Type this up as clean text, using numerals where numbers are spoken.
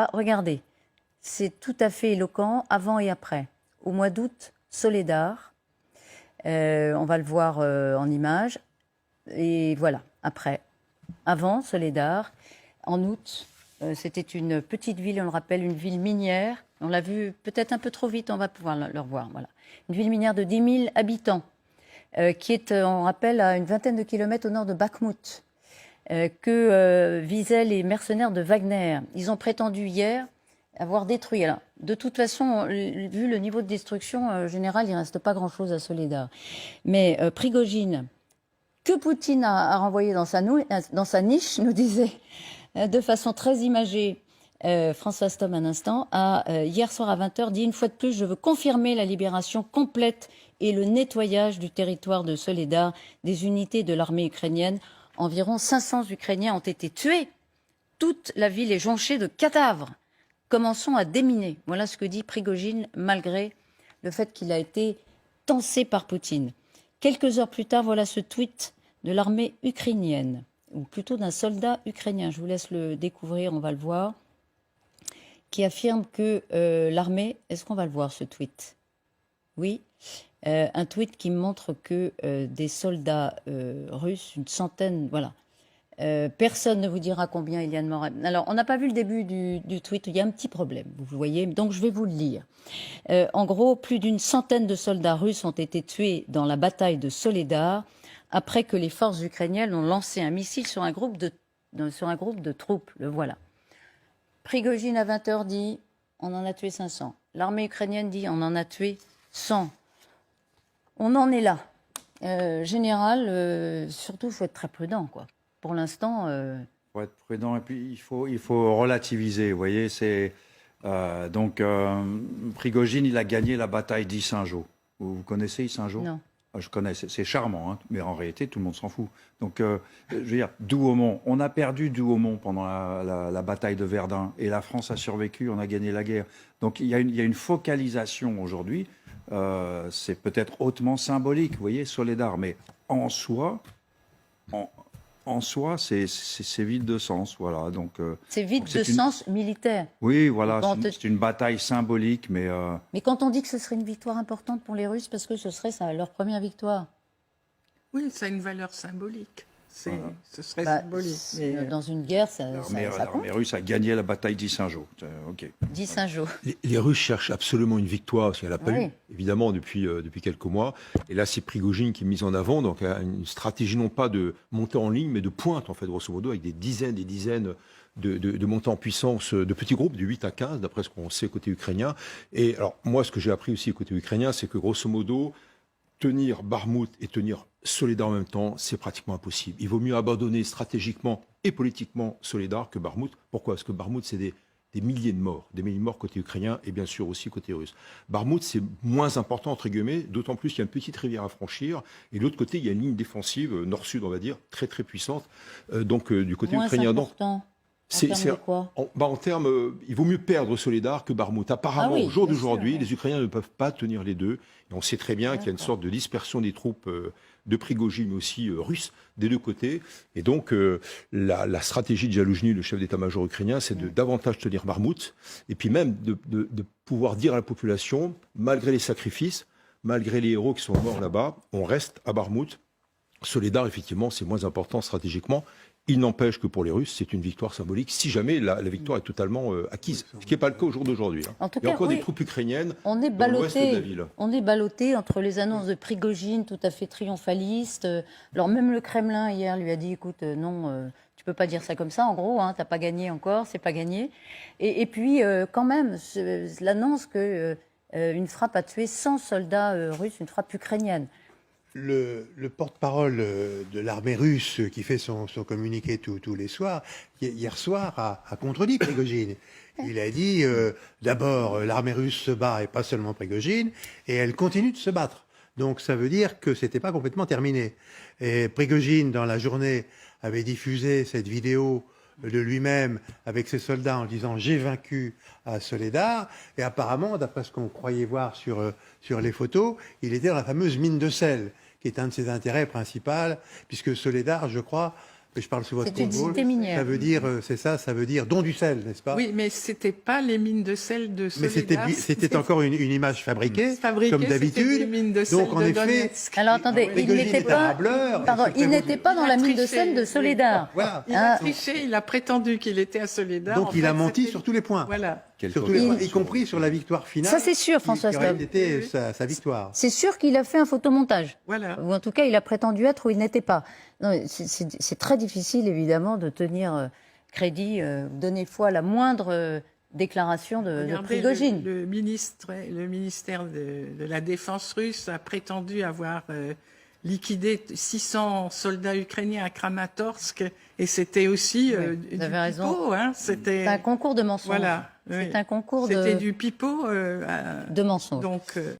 Ah, regardez, c'est tout à fait éloquent, avant et après. Au mois d'août, Soledar, on va le voir en image, et voilà, après. Avant, Soledar, en août, c'était une petite ville, on le rappelle, une ville minière. On l'a vu peut-être un peu trop vite, on va pouvoir le revoir. Voilà. Une ville minière de 10 000 habitants, qui est, on rappelle, à une vingtaine de kilomètres au nord de Bakhmout, que visaient les mercenaires de Wagner. Ils ont prétendu hier avoir détruit. Alors, de toute façon, vu le niveau de destruction générale, il ne reste pas grand-chose à Soledar. Mais Prigojine, que Poutine a renvoyé dans sa niche, nous disait de façon très imagée François Tom un instant, a hier soir à 20h dit une fois de plus, je veux confirmer la libération complète et le nettoyage du territoire de Soledar des unités de l'armée ukrainienne. Environ 500 Ukrainiens ont été tués. Toute la ville est jonchée de cadavres. Commençons à déminer. Voilà ce que dit Prigojine, malgré le fait qu'il a été tensé par Poutine. Quelques heures plus tard, voilà ce tweet de l'armée ukrainienne, ou plutôt d'un soldat ukrainien. Je vous laisse le découvrir, on va le voir, qui affirme que l'armée... Est-ce qu'on va le voir, ce tweet? Oui. Un tweet qui montre que des soldats russes, une centaine, voilà. Personne ne vous dira combien il y a de morts. Alors, on n'a pas vu le début du tweet, il y a un petit problème, vous voyez, donc je vais vous le lire. En gros, plus d'une centaine de soldats russes ont été tués dans la bataille de Soledar après que les forces ukrainiennes ont lancé un missile sur un groupe de troupes. Le voilà. Prigojine à 20h dit on en a tué 500. L'armée ukrainienne dit on en a tué 100. On en est là. Général, surtout, il faut être très prudent, quoi. Pour l'instant... Il faut être prudent et puis il faut relativiser. Vous voyez, Prigojine, il a gagné la bataille d'Issinjo. Vous connaissez Issinjo? Non. Je connais, c'est charmant, hein, mais en réalité, tout le monde s'en fout. Donc, je veux dire, Douaumont, on a perdu Douaumont pendant la bataille de Verdun, et la France a survécu, on a gagné la guerre. Donc, il y a une focalisation aujourd'hui, c'est peut-être hautement symbolique, vous voyez, Soledar, mais en soi, c'est vide de sens, voilà. C'est vide de sens militaire. Oui, voilà, c'est une bataille symbolique, mais... Mais quand on dit que ce serait une victoire importante pour les Russes, parce que ce serait leur première victoire. Oui, ça a une valeur symbolique. Voilà. Ce serait symbolique. Mais dans une guerre, ça compte. L'armée russe a gagné la bataille d'Issinjo. Okay. d'Issinjo. Les Russes cherchent absolument une victoire, parce qu'il n'y en a pas eu, évidemment, depuis quelques mois. Et là, c'est Prigojine qui est mis en avant, donc une stratégie non pas de monter en ligne, mais de pointe, en fait, grosso modo, avec des dizaines de montées en puissance de petits groupes, de 8 à 15, d'après ce qu'on sait côté ukrainien. Et alors, moi, ce que j'ai appris aussi côté ukrainien, c'est que, grosso modo, tenir Bakhmout et tenir Soledar en même temps, c'est pratiquement impossible. Il vaut mieux abandonner stratégiquement et politiquement Soledar que Bakhmout. Pourquoi? Parce que Bakhmout, c'est des milliers de morts. Des milliers de morts côté ukrainien et bien sûr aussi côté russe. Bakhmout, c'est moins important, entre guillemets, d'autant plus qu'il y a une petite rivière à franchir. Et de l'autre côté, il y a une ligne défensive, nord-sud, on va dire, très très puissante. Du côté ukrainien. Important. En termes, il vaut mieux perdre Soledar que Bakhmout. Apparemment, au jour d'aujourd'hui, les Ukrainiens ne peuvent pas tenir les deux. Et on sait très bien qu'il y a une sorte de dispersion des troupes de Prigojine, mais aussi russes, des deux côtés. Et donc, la stratégie de Zaloujny, le chef d'état-major ukrainien, c'est de davantage tenir Bakhmout, et puis même de pouvoir dire à la population, malgré les sacrifices, malgré les héros qui sont morts là-bas, on reste à Bakhmout. Soledar, effectivement, c'est moins important stratégiquement. Il n'empêche que pour les Russes, c'est une victoire symbolique, si jamais la victoire est totalement acquise. Ce qui n'est pas le cas au jour d'aujourd'hui. En tout il y a cas, encore des troupes ukrainiennes dans l'ouest de la ville. On est ballotté entre les annonces de Prigojine tout à fait triomphalistes. Alors même le Kremlin, hier, lui a dit, écoute, non, tu peux pas dire ça comme ça, en gros, hein, t'as pas gagné encore, c'est pas gagné. Et puis, quand même, l'annonce qu'une frappe a tué 100 soldats russes, une frappe ukrainienne. Le porte-parole de l'armée russe qui fait son communiqué tous les soirs, hier soir, a contredit Prigojine. Il a dit, d'abord, l'armée russe se bat, et pas seulement Prigojine, et elle continue de se battre. Donc ça veut dire que c'était pas complètement terminé. Et Prigojine, dans la journée, avait diffusé cette vidéo de lui-même avec ses soldats en disant « j'ai vaincu à Soledar ». Et apparemment, d'après ce qu'on croyait voir sur les photos, il était dans la fameuse mine de sel, qui est un de ses intérêts principaux, puisque Soledar, je crois, je parle sous votre C'est une contrôle. cité minière. Ça veut dire, c'est ça, ça veut dire don du sel, n'est-ce pas? Oui, mais c'était pas les mines de sel de Mais Soledar. c'était encore une image fabriquée, Fabriqué, comme c'était d'habitude. des mines de sel Donc, en de effet, Donetsk. Alors attendez, il Prigojine n'était est un pas, rableur, pardon, et c'est il très n'était pas dans la mine de triché. sel de Soledar. Voilà. Il a Ah. triché, il a prétendu qu'il était à Soledar. Donc En il fait, a menti c'était- sur tous les points. Voilà. Quel Sur tous les total. points, y compris sur la victoire finale. Ça, c'est sûr, François qui aurait Stob. été sa victoire. C'est sûr qu'il a fait un photomontage. Voilà. Ou en tout cas, il a prétendu être où il n'était pas. Non, c'est très difficile, évidemment, de tenir crédit, donner foi à la moindre déclaration de Regardez, Prigojine. le ministère de la Défense russe a prétendu avoir liquidé 600 soldats ukrainiens à Kramatorsk, et c'était aussi Oui, du vous avez raison. pipeau. Hein, c'était C'est un concours de mensonges. voilà. C'est oui. un concours C'était de du pipeau. mensonges. Donc